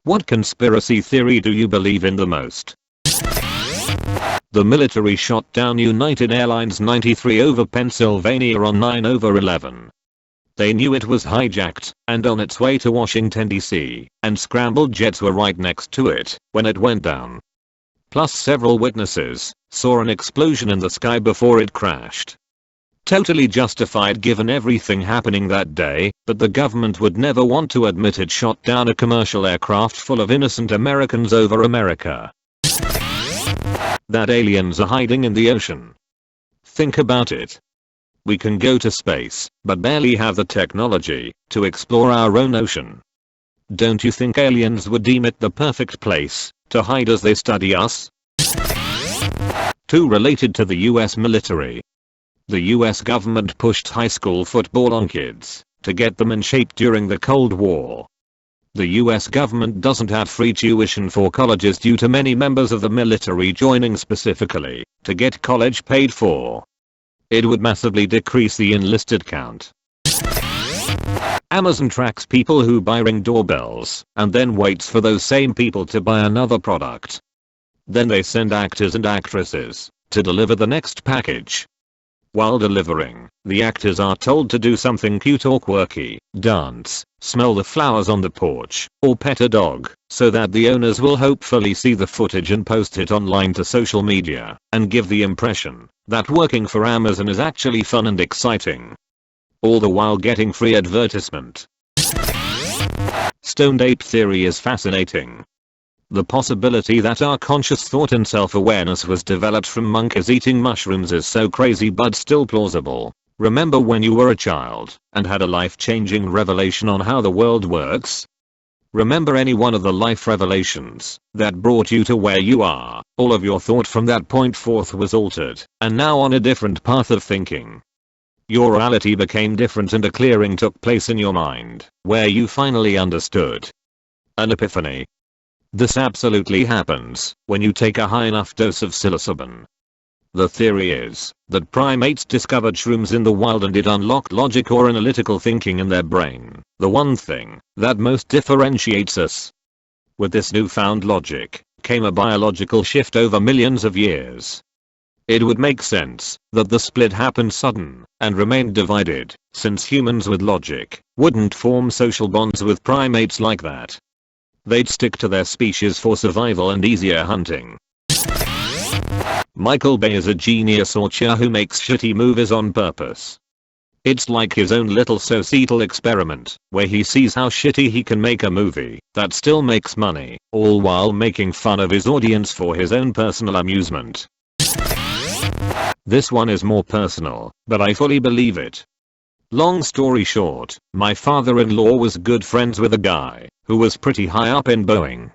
What conspiracy theory do you believe in the most? The military shot down United Airlines 93 over Pennsylvania on 9/11. They knew it was hijacked and on its way to Washington DC, and scrambled jets were right next to it when it went down. Plus several witnesses saw an explosion in the sky before it crashed. Totally justified given everything happening that day, but the government would never want to admit it shot down a commercial aircraft full of innocent Americans over America. That aliens are hiding in the ocean. Think about it. We can go to space, but barely have the technology to explore our own ocean. Don't you think aliens would deem it the perfect place to hide as they study us? 2. Related to the US military. The US government pushed high school football on kids to get them in shape during the Cold War. The US government doesn't have free tuition for colleges due to many members of the military joining specifically to get college paid for. It would massively decrease the enlisted count. Amazon tracks people who buy Ring doorbells and then waits for those same people to buy another product. Then they send actors and actresses to deliver the next package. While delivering, the actors are told to do something cute or quirky, dance, smell the flowers on the porch, or pet a dog, so that the owners will hopefully see the footage and post it online to social media, and give the impression that working for Amazon is actually fun and exciting. All the while getting free advertisement. Stoned ape theory is fascinating. The possibility that our conscious thought and self-awareness was developed from monkeys eating mushrooms is so crazy but still plausible. Remember when you were a child and had a life-changing revelation on how the world works? Remember any one of the life revelations that brought you to where you are? All of your thought from that point forth was altered, and now on a different path of thinking. Your reality became different and a clearing took place in your mind, where you finally understood. An epiphany. This absolutely happens when you take a high enough dose of psilocybin. The theory is that primates discovered shrooms in the wild and it unlocked logic or analytical thinking in their brain, the one thing that most differentiates us. With this newfound logic came a biological shift over millions of years. It would make sense that the split happened sudden and remained divided, since humans with logic wouldn't form social bonds with primates like that. They'd stick to their species for survival and easier hunting. Michael Bay is a genius auteur who makes shitty movies on purpose. It's like his own little societal experiment, where he sees how shitty he can make a movie that still makes money, all while making fun of his audience for his own personal amusement. This one is more personal, but I fully believe it. Long story short, my father-in-law was good friends with a guy who was pretty high up in Boeing.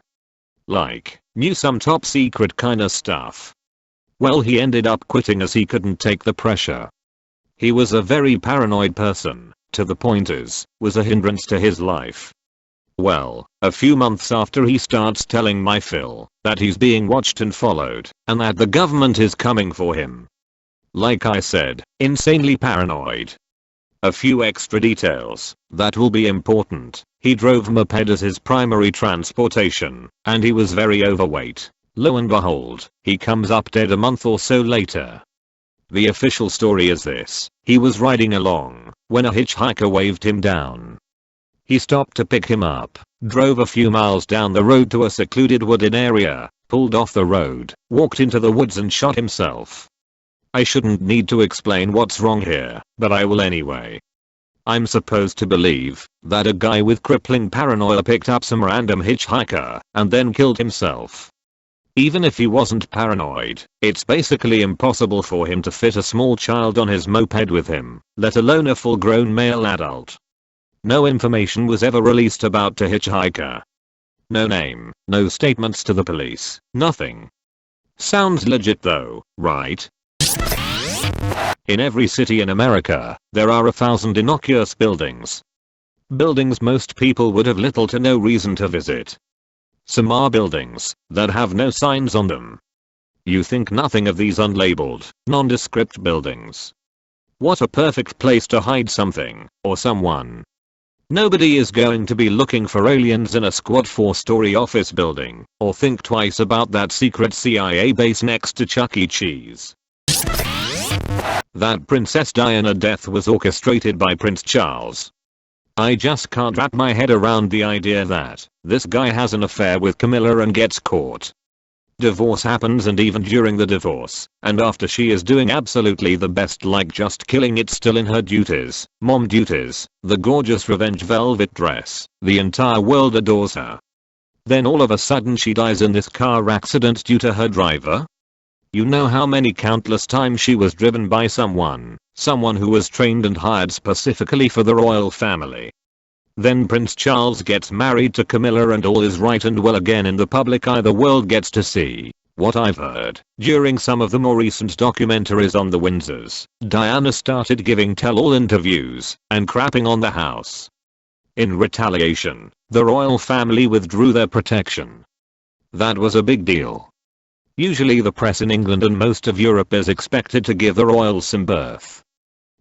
Like, knew some top secret kinda stuff. Well, he ended up quitting as he couldn't take the pressure. He was a very paranoid person, to the point it was a hindrance to his life. Well, a few months after he starts telling my Phil that he's being watched and followed, and that the government is coming for him. Like I said, insanely paranoid. A few extra details that will be important. He drove moped as his primary transportation, and he was very overweight. Lo and behold, he comes up dead a month or so later. The official story is this: he was riding along when a hitchhiker waved him down. He stopped to pick him up, drove a few miles down the road to a secluded wooded area, pulled off the road, walked into the woods and shot himself. I shouldn't need to explain what's wrong here, but I will anyway. I'm supposed to believe that a guy with crippling paranoia picked up some random hitchhiker and then killed himself. Even if he wasn't paranoid, it's basically impossible for him to fit a small child on his moped with him, let alone a full-grown male adult. No information was ever released about the hitchhiker. No name, no statements to the police, nothing. Sounds legit though, right? In every city in America, there are 1,000 innocuous buildings. Buildings most people would have little to no reason to visit. Some are buildings that have no signs on them. You think nothing of these unlabeled, nondescript buildings. What a perfect place to hide something, or someone. Nobody is going to be looking for aliens in a squad 4-story office building, or think twice about that secret CIA base next to Chuck E. Cheese. That Princess Diana death was orchestrated by Prince Charles. I just can't wrap my head around the idea that this guy has an affair with Camilla and gets caught. Divorce happens, and even during the divorce, and after she is doing absolutely the best, like just killing it, still in her duties, mom duties, the gorgeous revenge velvet dress, the entire world adores her. Then all of a sudden she dies in this car accident due to her driver? You know how many countless times she was driven by someone who was trained and hired specifically for the royal family. Then Prince Charles gets married to Camilla and all is right and well again in the public eye. The world gets to see what I've heard during some of the more recent documentaries on the Windsors. Diana started giving tell-all interviews and crapping on the house. In retaliation, the royal family withdrew their protection. That was a big deal. Usually the press in England and most of Europe is expected to give the royals some berth.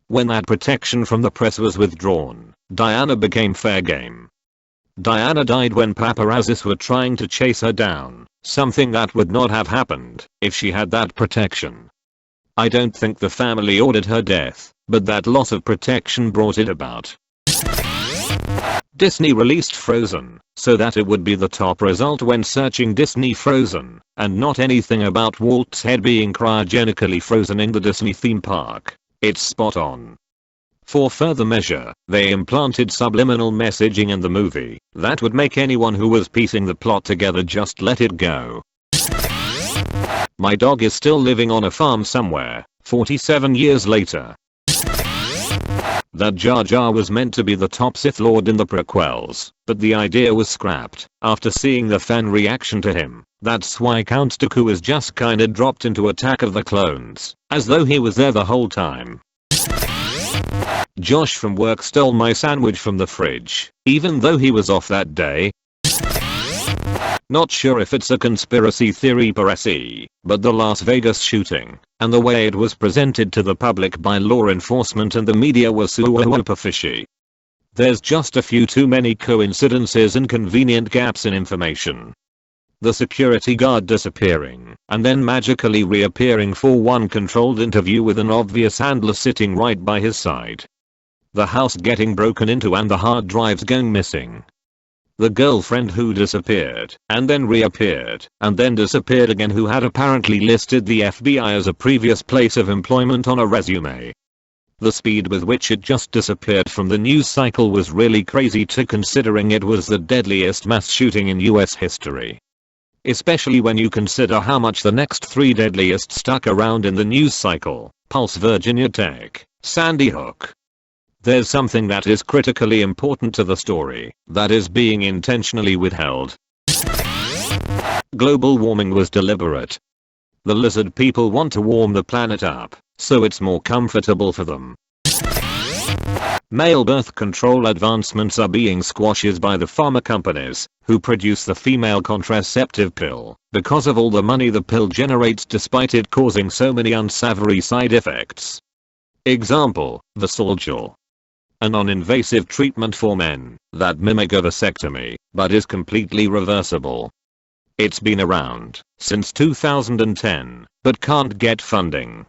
When that protection from the press was withdrawn, Diana became fair game. Diana died when paparazzis were trying to chase her down, something that would not have happened if she had that protection. I don't think the family ordered her death, but that loss of protection brought it about. Disney released Frozen, so that it would be the top result when searching Disney Frozen, and not anything about Walt's head being cryogenically frozen in the Disney theme park. It's spot on. For further measure, they implanted subliminal messaging in the movie that would make anyone who was piecing the plot together just let it go. My dog is still living on a farm somewhere, 47 years later. That Jar Jar was meant to be the top Sith Lord in the prequels, but the idea was scrapped after seeing the fan reaction to him. That's why Count Dooku is just kinda dropped into Attack of the Clones, as though he was there the whole time. Josh from work stole my sandwich from the fridge, even though he was off that day. Not sure if it's a conspiracy theory per se, but the Las Vegas shooting, and the way it was presented to the public by law enforcement and the media was super fishy. There's just a few too many coincidences and convenient gaps in information. The security guard disappearing, and then magically reappearing for one controlled interview with an obvious handler sitting right by his side. The house getting broken into and the hard drives going missing. The girlfriend who disappeared, and then reappeared, and then disappeared again, who had apparently listed the FBI as a previous place of employment on a resume. The speed with which it just disappeared from the news cycle was really crazy too, considering it was the deadliest mass shooting in US history. Especially when you consider how much the next 3 deadliest stuck around in the news cycle: Pulse, Virginia Tech, Sandy Hook. There's something that is critically important to the story that is being intentionally withheld. Global warming was deliberate. The lizard people want to warm the planet up, so it's more comfortable for them. Male birth control advancements are being squashed by the pharma companies who produce the female contraceptive pill because of all the money the pill generates, despite it causing so many unsavory side effects. Example, Vasoljal. A non-invasive treatment for men that mimic a vasectomy, but is completely reversible. It's been around since 2010, but can't get funding.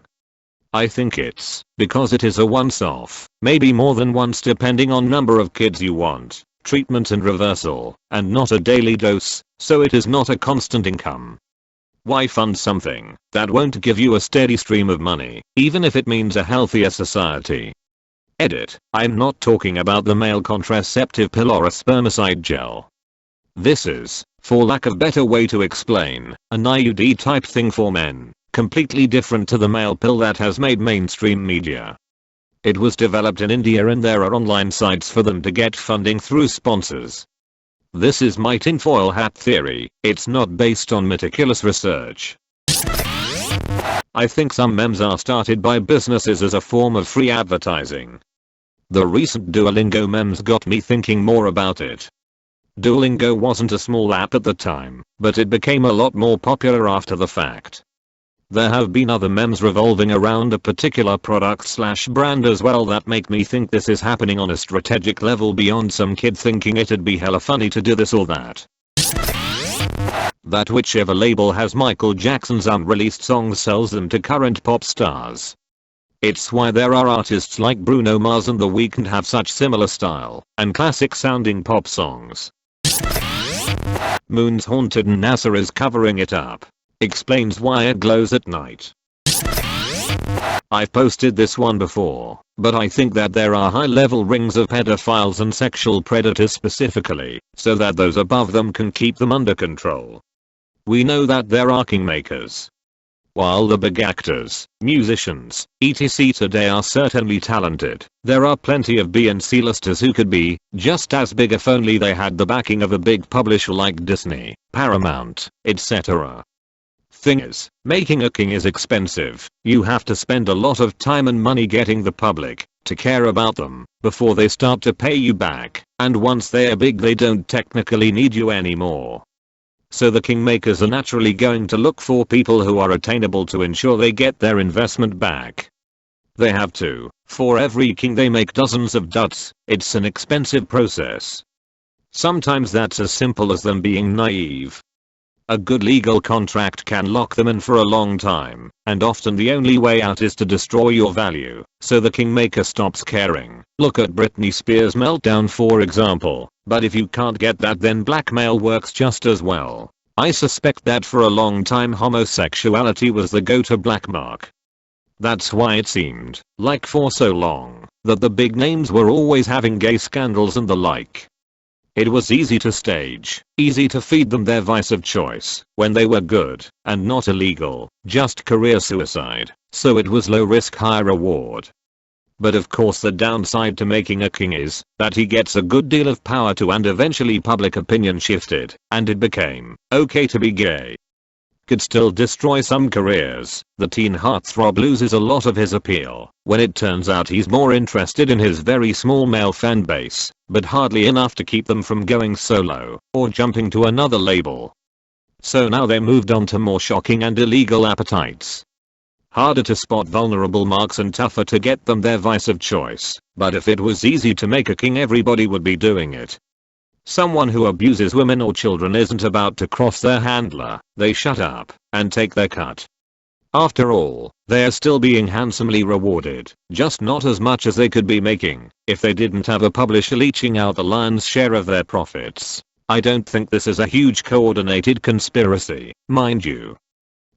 I think it's because it is a once-off, maybe more than once depending on number of kids you want, treatment and reversal, and not a daily dose, so it is not a constant income. Why fund something that won't give you a steady stream of money, even if it means a healthier society? Edit, I'm not talking about the male contraceptive pill or a spermicide gel. This is, for lack of better way to explain, an IUD type thing for men, completely different to the male pill that has made mainstream media. It was developed in India and there are online sites for them to get funding through sponsors. This is my tinfoil hat theory, it's not based on meticulous research. I think some memes are started by businesses as a form of free advertising. The recent Duolingo memes got me thinking more about it. Duolingo wasn't a small app at the time, but it became a lot more popular after the fact. There have been other memes revolving around a particular product / brand as well that make me think this is happening on a strategic level beyond some kid thinking it'd be hella funny to do this or that. That whichever label has Michael Jackson's unreleased songs sells them to current pop stars. It's why there are artists like Bruno Mars and The Weeknd have such similar style and classic sounding pop songs. Moon's haunted and NASA is covering it up. Explains why it glows at night. I've posted this one before, but I think that there are high-level rings of pedophiles and sexual predators specifically, so that those above them can keep them under control. We know that there are kingmakers. While the big actors, musicians, etc. today are certainly talented, there are plenty of B and C-listers who could be just as big if only they had the backing of a big publisher like Disney, Paramount, etc. Thing is, making a king is expensive. You have to spend a lot of time and money getting the public to care about them before they start to pay you back, and once they are big they don't technically need you anymore. So the kingmakers are naturally going to look for people who are attainable to ensure they get their investment back. They have to. For every king they make dozens of duds. It's an expensive process. Sometimes that's as simple as them being naive. A good legal contract can lock them in for a long time, and often the only way out is to destroy your value, so the kingmaker stops caring. Look at Britney Spears' meltdown for example, but if you can't get that then blackmail works just as well. I suspect that for a long time homosexuality was the go-to black mark. That's why it seemed like for so long that the big names were always having gay scandals and the like. It was easy to stage, easy to feed them their vice of choice when they were good and not illegal, just career suicide, so it was low risk high reward. But of course the downside to making a king is that he gets a good deal of power too, and eventually public opinion shifted and it became okay to be gay. Could still destroy some careers. The teen heartthrob loses a lot of his appeal when it turns out he's more interested in his very small male fan base, but hardly enough to keep them from going solo or jumping to another label. So now they moved on to more shocking and illegal appetites. Harder to spot vulnerable marks and tougher to get them their vice of choice, but if it was easy to make a king everybody would be doing it. Someone who abuses women or children isn't about to cross their handler, they shut up and take their cut. After all, they are still being handsomely rewarded, just not as much as they could be making if they didn't have a publisher leeching out the lion's share of their profits. I don't think this is a huge coordinated conspiracy, mind you.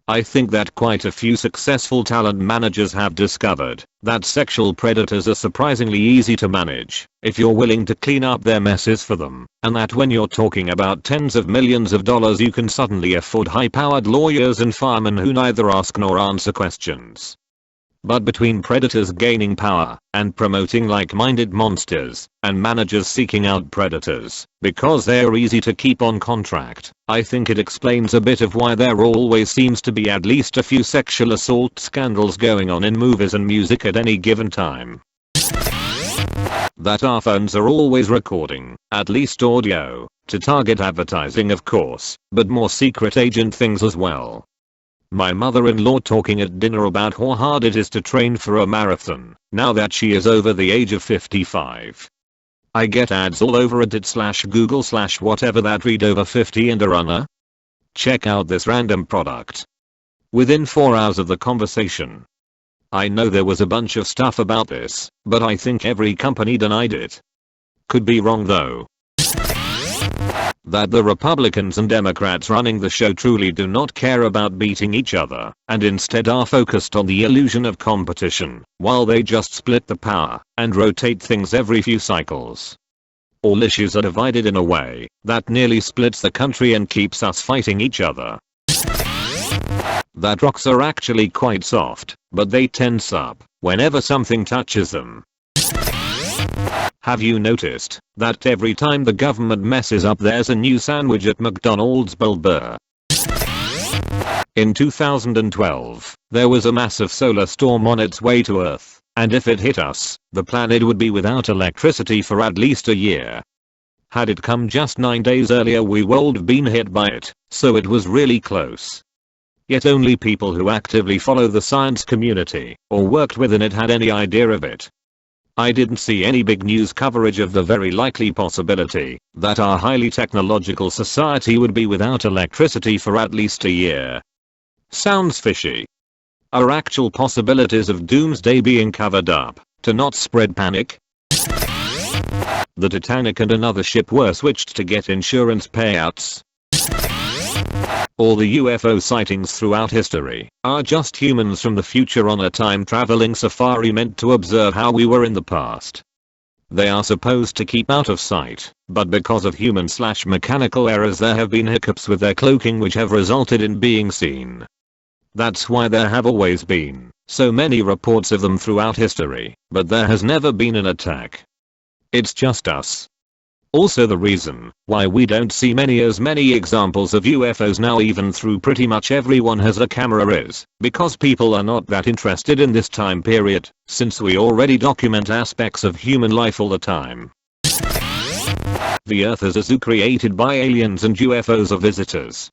I think that quite a few successful talent managers have discovered that sexual predators are surprisingly easy to manage if you're willing to clean up their messes for them, and that when you're talking about tens of millions of dollars you can suddenly afford high-powered lawyers and firemen who neither ask nor answer questions. But between predators gaining power and promoting like-minded monsters and managers seeking out predators because they are easy to keep on contract, I think it explains a bit of why there always seems to be at least a few sexual assault scandals going on in movies and music at any given time. That our phones are always recording, at least audio, to target advertising of course, but more secret agent things as well. My mother-in-law talking at dinner about how hard it is to train for a marathon, now that she is over the age of 55. I get ads all over Reddit / Google / whatever that read over 50 and a runner. Check out this random product. Within 4 hours of the conversation. I know there was a bunch of stuff about this, but I think every company denied it. Could be wrong though. That the Republicans and Democrats running the show truly do not care about beating each other, and instead are focused on the illusion of competition, while they just split the power and rotate things every few cycles. All issues are divided in a way that nearly splits the country and keeps us fighting each other. That rocks are actually quite soft, but they tense up whenever something touches them. Have you noticed that every time the government messes up there's a new sandwich at McDonald's? Burr. In 2012, there was a massive solar storm on its way to Earth, and if it hit us, the planet would be without electricity for at least a year. Had it come just 9 days earlier we would have been hit by it, so it was really close. Yet only people who actively follow the science community or worked within it had any idea of it. I didn't see any big news coverage of the very likely possibility that our highly technological society would be without electricity for at least a year. Sounds fishy. Are actual possibilities of doomsday being covered up to not spread panic? The Titanic and another ship were switched to get insurance payouts. All the UFO sightings throughout history are just humans from the future on a time-traveling safari meant to observe how we were in the past. They are supposed to keep out of sight, but because of human/mechanical errors there have been hiccups with their cloaking which have resulted in being seen. That's why there have always been so many reports of them throughout history, but there has never been an attack. It's just us. Also the reason why we don't see as many examples of UFOs now even through pretty much everyone has a camera is because people are not that interested in this time period, since we already document aspects of human life all the time. The Earth is a zoo created by aliens and UFOs are visitors.